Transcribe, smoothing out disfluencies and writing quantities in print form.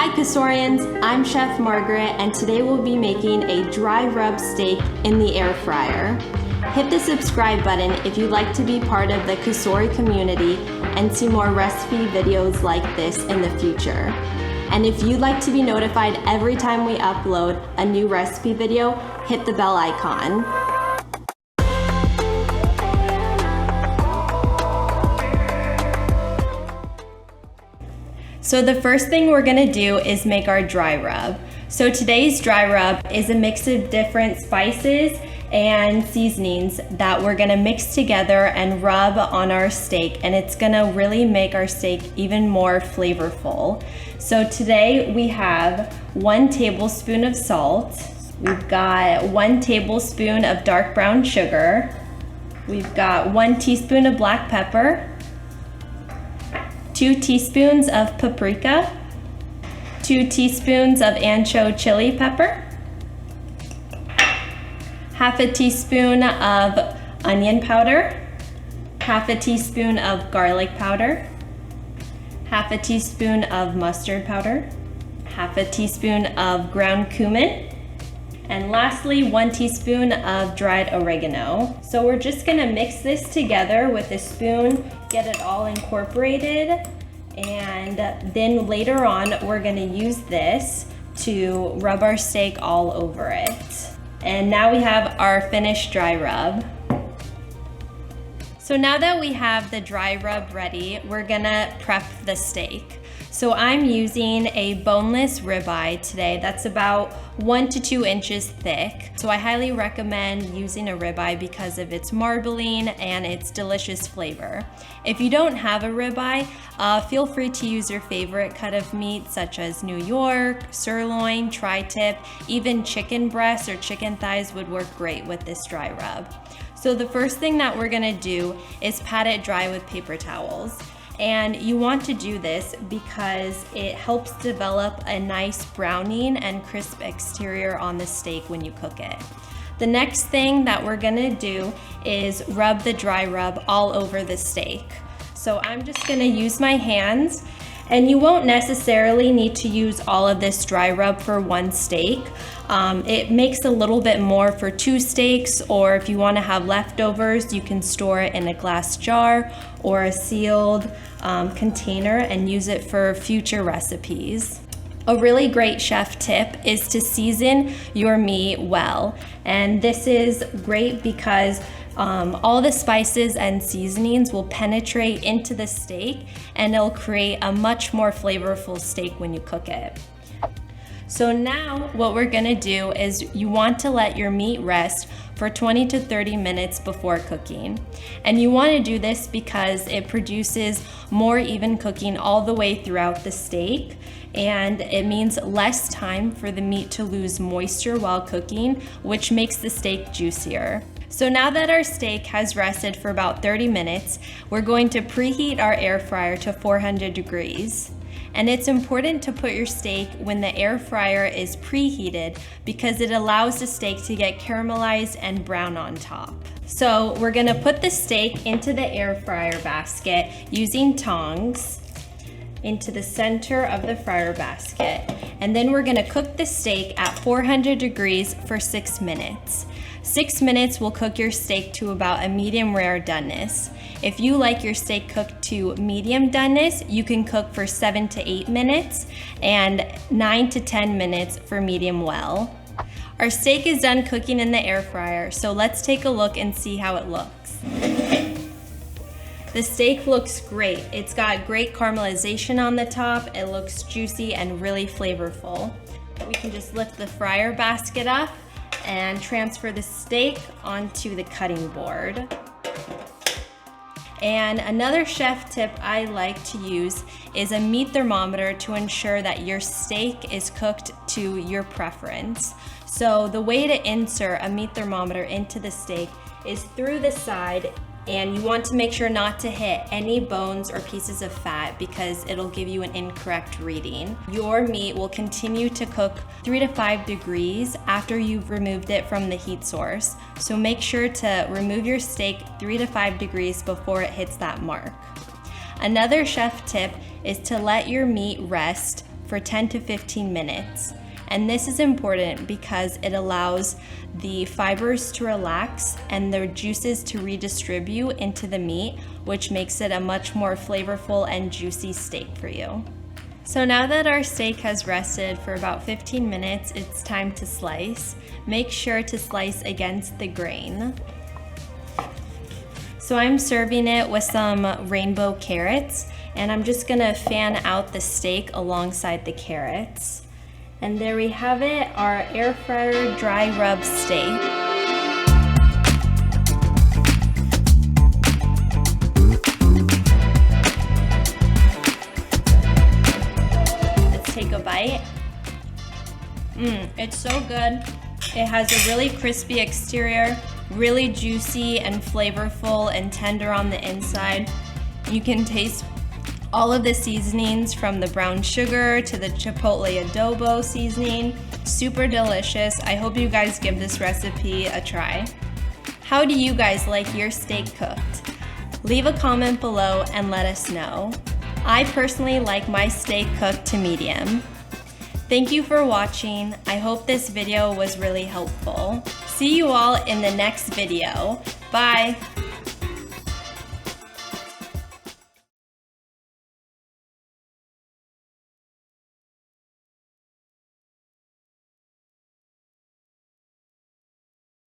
Hi Cosorians, I'm Chef Margaret and today we'll be making a dry rub steak in the air fryer. Hit the subscribe button if you'd like to be part of the Cosori community and see more recipe videos like this in the future. And if you'd like to be notified every time we upload a new recipe video, hit the bell icon. So the first thing we're gonna do is make our dry rub. So today's dry rub is a mix of different spices and seasonings that we're gonna mix together and rub on our steak, and it's gonna really make our steak even more flavorful. So today we have 1 tablespoon of salt, we've got 1 tablespoon of dark brown sugar, we've got 1 teaspoon of black pepper, 2 teaspoons of paprika, 2 teaspoons of ancho chili pepper, half a teaspoon of onion powder, half a teaspoon of garlic powder, half a teaspoon of mustard powder, half a teaspoon of ground cumin, and lastly 1 teaspoon of dried oregano. So we're just gonna mix this together with a spoon, get it all incorporated, and then later on we're gonna use this to rub our steak all over it. And now we have our finished dry rub. So now that we have the dry rub ready, we're gonna prep the steak. So I'm using a boneless ribeye today that's about 1 to 2 inches thick. So I highly recommend using a ribeye because of its marbling and its delicious flavor. If you don't have a ribeye, feel free to use your favorite cut of meat such as New York, sirloin, tri-tip, even chicken breasts or chicken thighs would work great with this dry rub. So the first thing that we're gonna do is pat it dry with paper towels. And you want to do this because it helps develop a nice browning and crisp exterior on the steak when you cook it. The next thing that we're gonna do is rub the dry rub all over the steak. So I'm just gonna use my hands, and you won't necessarily need to use all of this dry rub for 1 steak. It makes a little bit more for 2 steaks, or if you want to have leftovers, you can store it in a glass jar or a sealed container and use it for future recipes. A really great chef tip is to season your meat well, and this is great because all the spices and seasonings will penetrate into the steak and it'll create a much more flavorful steak when you cook it. So now what we're gonna do is you want to let your meat rest for 20 to 30 minutes before cooking. And you wanna do this because it produces more even cooking all the way throughout the steak, and it means less time for the meat to lose moisture while cooking, which makes the steak juicier. So now that our steak has rested for about 30 minutes, we're going to preheat our air fryer to 400 degrees. And it's important to put your steak when the air fryer is preheated because it allows the steak to get caramelized and brown on top. So we're gonna put the steak into the air fryer basket using tongs into the center of the fryer basket. And then we're gonna cook the steak at 400 degrees for 6 minutes. 6 minutes will cook your steak to about a medium rare doneness. If you like your steak cooked to medium doneness, you can cook for 7 to 8 minutes and 9 to 10 minutes for medium well. Our steak is done cooking in the air fryer, so let's take a look and see how it looks. The steak looks great. It's got great caramelization on the top. It looks juicy and really flavorful. We can just lift the fryer basket up and transfer the steak onto the cutting board. And another chef tip I like to use is a meat thermometer to ensure that your steak is cooked to your preference. So the way to insert a meat thermometer into the steak is through the side, and you want to make sure not to hit any bones or pieces of fat because it'll give you an incorrect reading. Your meat will continue to cook 3 to 5 degrees after you've removed it from the heat source. So make sure to remove your steak 3 to 5 degrees before it hits that mark. Another chef tip is to let your meat rest for 10 to 15 minutes. And this is important because it allows the fibers to relax and the juices to redistribute into the meat, which makes it a much more flavorful and juicy steak for you. So now that our steak has rested for about 15 minutes, it's time to slice. Make sure to slice against the grain. So I'm serving it with some rainbow carrots, and I'm just gonna fan out the steak alongside the carrots. And there we have it, our air fryer dry rub steak. Let's take a bite. It's so good. It has a really crispy exterior, really juicy and flavorful and tender on the inside. You can taste all of the seasonings from the brown sugar to the chipotle adobo seasoning. Super delicious. I hope you guys give this recipe a try. How do you guys like your steak cooked? Leave a comment below and let us know. I personally like my steak cooked to medium. Thank you for watching. I hope this video was really helpful. See you all in the next video. Bye.